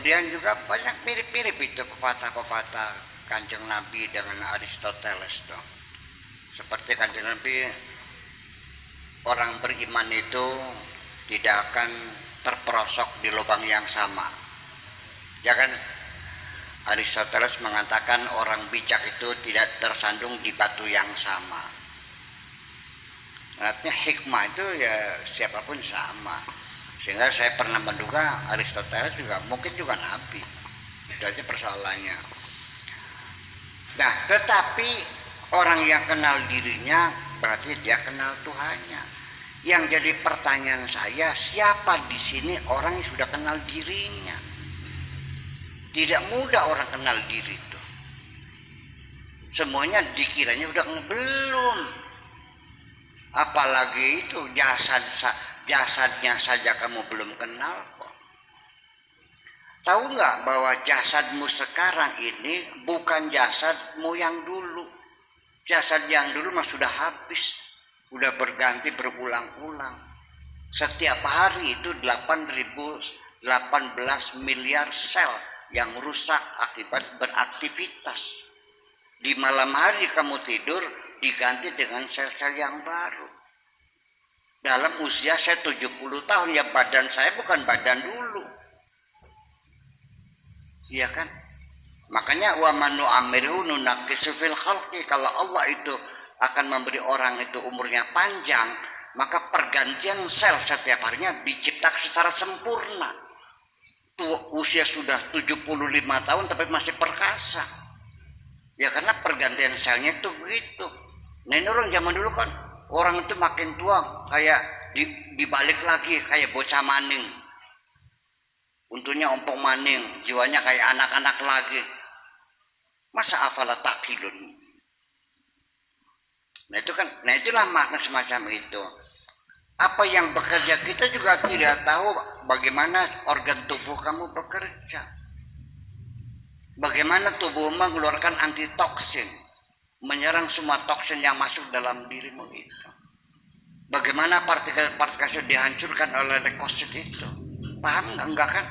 Kemudian juga banyak mirip-mirip itu pepatah-pepatah Kanjeng Nabi dengan Aristoteles tuh. Seperti Kanjeng Nabi, orang beriman itu tidak akan terperosok di lubang yang sama. Jangan, Aristoteles mengatakan orang bijak itu tidak tersandung di batu yang sama. Artinya hikmah itu ya siapapun sama. Sehingga saya pernah menduga Aristoteles juga mungkin juga nabi. Itu aja persoalannya. Nah, tetapi orang yang kenal dirinya berarti dia kenal Tuhannya. Yang jadi pertanyaan saya, siapa di sini orang yang sudah kenal dirinya? Tidak mudah orang kenal diri itu. Semuanya dikiranya udah belum. Apalagi itu jasadnya saja kamu belum kenal kok. Tahu nggak bahwa jasadmu sekarang ini bukan jasadmu yang dulu. Jasad yang dulu mah sudah habis, udah berganti berulang-ulang. Setiap hari itu 18 miliar sel yang rusak akibat beraktivitas. Di malam hari kamu tidur diganti dengan sel-sel yang baru. Dalam usia saya 70 tahun ya, badan saya bukan badan dulu. Iya kan? Makanya wa man nu'ammirhu nunaqqisu fil khalqi. Kalau Allah itu akan memberi orang itu umurnya panjang, maka pergantian sel setiap harinya diciptakan secara sempurna. Usia sudah 75 tahun tapi masih perkasa. Ya karena pergantian selnya itu begitu. Nah ini orang zaman dulu kan, orang itu makin tua kayak dibalik lagi kayak bocah maning. Untungnya ompong maning, jiwanya kayak anak-anak lagi. Masa afala taqilun. Nah itu kan, nah itulah makna semacam itu. Apa yang bekerja kita juga tidak tahu bagaimana organ tubuh kamu bekerja. Bagaimana tubuh mengeluarkan antitoksin, menyerang semua toksin yang masuk dalam dirimu itu. Bagaimana partikel-partikel dihancurkan oleh leukosit itu. Paham enggak kan?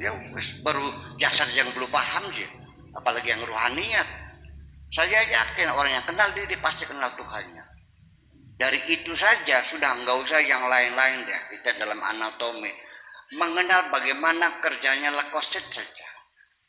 Ya baru jasad yang belum paham sih, apalagi yang ruhaniyat. Saya yakin orang yang kenal diri pasti kenal Tuhannya. Dari itu saja sudah, enggak usah yang lain-lain deh. Kita dalam anatomi mengenal bagaimana kerjanya leukosit saja,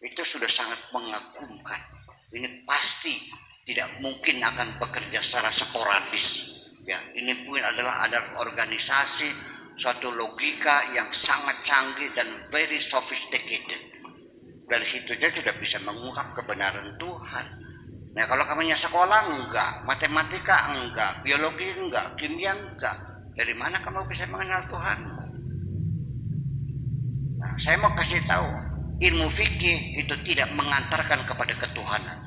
itu sudah sangat mengagumkan. Ini pasti tidak mungkin akan bekerja secara sporadis. Ya, ini pun adalah ada organisasi, suatu logika yang sangat canggih dan very sophisticated. Dari situ saja sudah bisa mengungkap kebenaran Tuhan. Nah kalau kamunya sekolah enggak, matematika enggak, biologi enggak, kimia enggak, dari mana kamu bisa mengenal Tuhan? Nah, saya mau kasih tahu, ilmu fikih itu tidak mengantarkan kepada ketuhanan.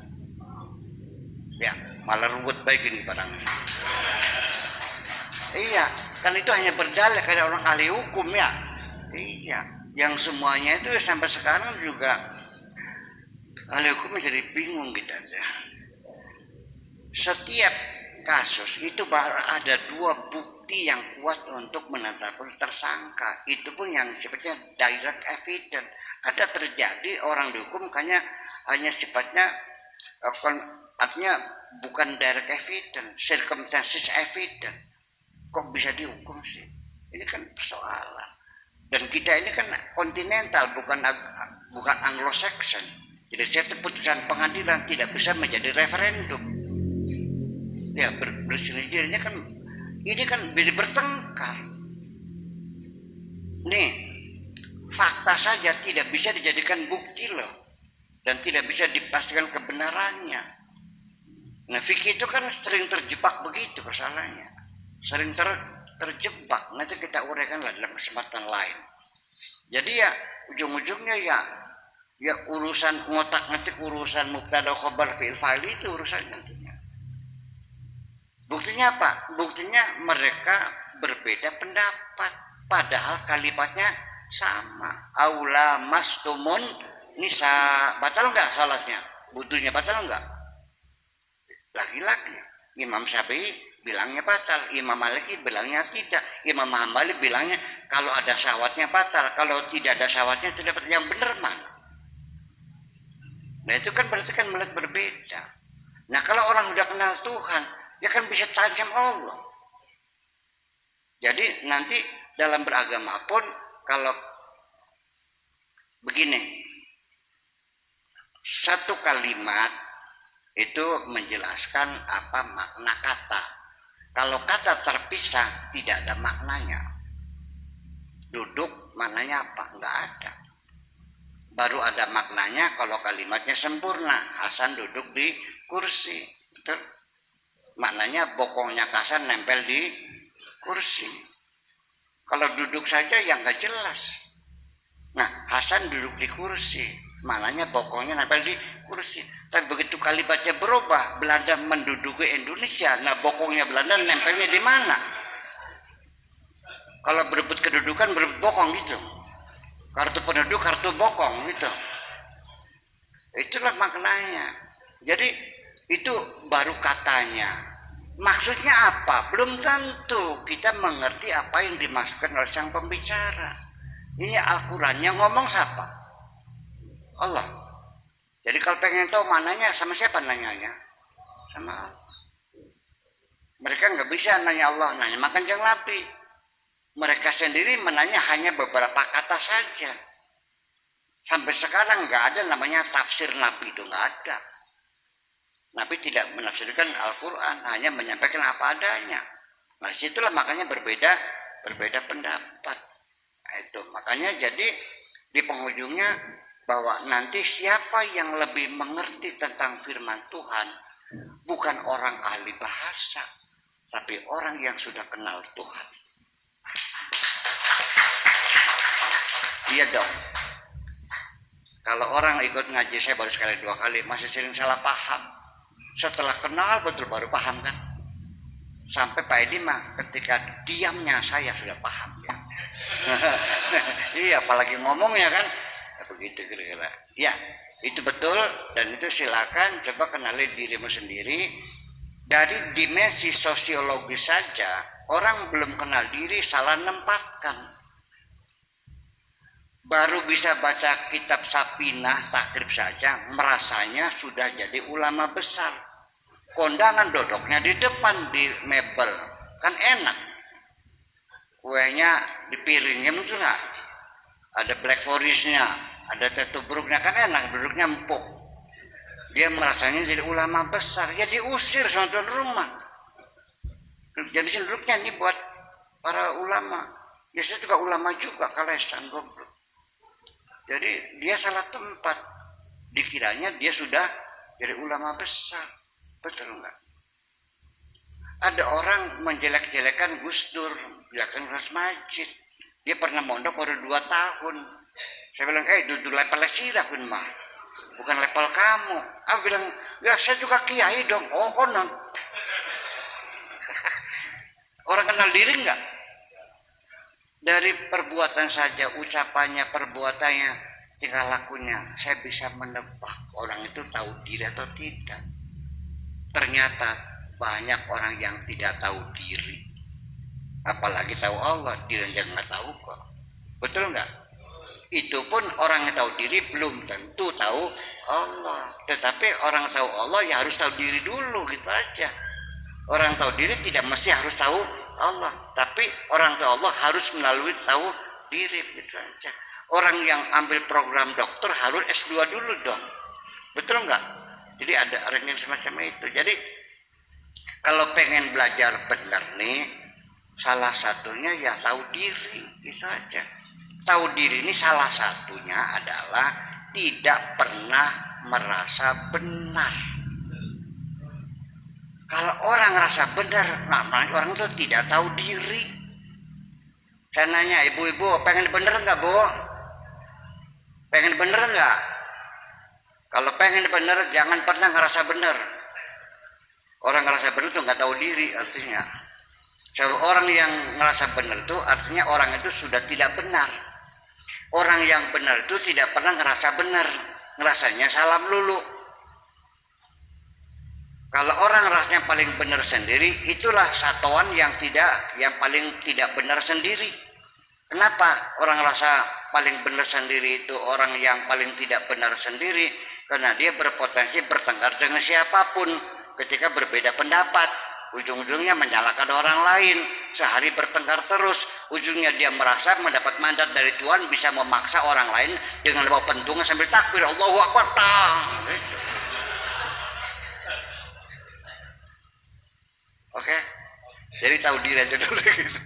Ya, malah ruwet baik ini barangnya. Iya, kan itu hanya berdalih kayak orang ahli hukum ya. Iya, yang semuanya itu sampai sekarang juga ahli hukum jadi bingung gitu aja. Setiap kasus itu baru ada 2 bukti yang kuat untuk menetapkan tersangka. Itu pun yang sifatnya direct evidence. Ada terjadi orang dihukum hanya sifatnya artinya bukan direct evidence, circumstances evidence. Kok bisa dihukum sih? Ini kan persoalan. Dan kita ini kan kontinental, bukan Anglo-Saxon. Jadi setiap putusan pengadilan tidak bisa menjadi referendum. Ya bersendirinya kan ini kan bertengkar. Nih, fakta saja tidak bisa dijadikan bukti loh, dan tidak bisa dipastikan kebenarannya. Nah, fikih itu kan sering terjebak begitu persoalannya. Sering terjebak. Nanti kita uraikanlah dalam kesempatan lain. Jadi ya ujung-ujungnya ya urusan ngotak-ngatik, urusan mubtada khobar fi'il fa'il itu urusan nantinya. Buktinya apa? Buktinya mereka berbeda pendapat, padahal kalimatnya sama. Aula mastumun nisa, batal enggak salatnya? Butuhnya batal enggak? Lagi-lagi Imam Syafi'i bilangnya batal, Imam Maliki bilangnya tidak, Imam Hambali bilangnya kalau ada syahwatnya batal, kalau tidak ada syahwatnya tidak batal. Yang benar mana? Nah itu kan berarti kan melihat berbeda. Nah kalau orang sudah kenal Tuhan, dia kan bisa tajam Allah. Jadi nanti dalam beragama pun kalau begini, satu kalimat itu menjelaskan apa makna kata. Kalau kata terpisah tidak ada maknanya. Duduk maknanya apa? Enggak ada. Baru ada maknanya kalau kalimatnya sempurna. Hasan duduk di kursi. Betul? Maknanya bokongnya Hasan nempel di kursi. Kalau duduk saja yang enggak jelas. Nah, Hasan duduk di kursi. Maknanya bokongnya nempel di kursi. Tapi begitu kalimatnya berubah, Belanda menduduki Indonesia. Nah, bokongnya Belanda nempelnya di mana? Kalau berebut kedudukan, berebut bokong gitu. Kartu penduduk, kartu bokong gitu. Itulah maknanya. Jadi itu baru katanya. Maksudnya apa? Belum tentu kita mengerti apa yang dimaksudkan oleh sang pembicara. Ini Al-Quran yang ngomong siapa? Allah. Jadi kalau pengen tahu mananya, sama siapa nanyanya? Sama Allah. Mereka nggak bisa nanya Allah, nanya makan jeng Nabi. Mereka sendiri menanya hanya beberapa kata saja. Sampai sekarang nggak ada namanya tafsir Nabi, itu nggak ada. Nabi tidak menafsirkan Al-Quran, hanya menyampaikan apa adanya. Nah situlah makanya berbeda pendapat. Nah, itu makanya jadi di penghujungnya bahwa nanti siapa yang lebih mengerti tentang firman Tuhan bukan orang ahli bahasa, tapi orang yang sudah kenal Tuhan. Iya dong. Kalau orang ikut ngaji saya baru sekali 2 kali masih sering salah paham. Setelah kenal betul baru paham kan. Sampai Pak Edi mah ketika diamnya saya sudah paham ya. Iya apalagi ngomongnya kan. Begitu kira-kira. Ya, itu betul dan itu silakan coba kenali dirimu sendiri. Dari dimensi sosiologis saja, orang belum kenal diri salah nempatkan. Baru bisa baca kitab Sapinah, takrib saja, merasanya sudah jadi ulama besar. Kondangan dodoknya di depan di mebel, kan enak. Kuenya di piringnya enggak. Ada Black Forest-nya, ada tetubruknya, kan enak, duduknya empuk. Dia merasanya jadi ulama besar, ya diusir sama tuan rumah. Jadi duduknya ini buat para ulama. Biasanya juga ulama juga, kalesan goblok. Jadi dia salah tempat. Dikiranya dia sudah jadi ulama besar. Betul enggak? Ada orang menjelek-jelekan Gus Dur, jelekan Gus Majid. Dia pernah mondok baru 2 tahun. Saya bilang, duduk level sirah kun mah, bukan level kamu. Aku bilang, ya saya juga kiai dong. Oh konon. Orang kenal diri enggak? Dari perbuatan saja, ucapannya, perbuatannya, tingkah lakunya, saya bisa menebak orang itu tahu diri atau tidak. Ternyata banyak orang yang tidak tahu diri. Apalagi tahu Allah, dia yang nggak tahu kok. Betul nggak? Itu pun orang yang tahu diri belum tentu tahu Allah. Tetapi orang tahu Allah ya harus tahu diri dulu, gitu aja. Orang tahu diri tidak mesti harus tahu Allah, tapi orang tahu Allah harus melalui tahu diri, gitu aja. Orang yang ambil program dokter harus S2 dulu dong. Betul nggak? Jadi ada orang yang semacam itu. Jadi kalau pengen belajar benar nih, salah satunya ya tahu diri, itu aja. Tahu diri ini salah satunya adalah tidak pernah merasa benar. Kalau orang rasa benar, namanya orang itu tidak tahu diri. Saya nanya, ibu-ibu pengen bener nggak, Bu? Pengen bener nggak? Kalau pengen bener, jangan pernah ngerasa bener. Orang ngerasa bener itu nggak tahu diri artinya. Orang yang ngerasa benar itu artinya orang itu sudah tidak benar. Orang yang benar itu tidak pernah ngerasa benar, ngerasanya salah melulu. Kalau orang rasanya paling benar sendiri, itulah satuan yang paling tidak benar sendiri. Kenapa orang rasa paling benar sendiri itu orang yang paling tidak benar sendiri? Karena dia berpotensi bertengkar dengan siapapun ketika berbeda pendapat. Ujung-ujungnya menyalahkan orang lain, sehari bertengkar terus. Ujungnya dia merasa mendapat mandat dari Tuhan, bisa memaksa orang lain dengan bawa pentungan sambil takbir, Allahu Akbar. Oke, jadi tahu diri aja dulu gitu.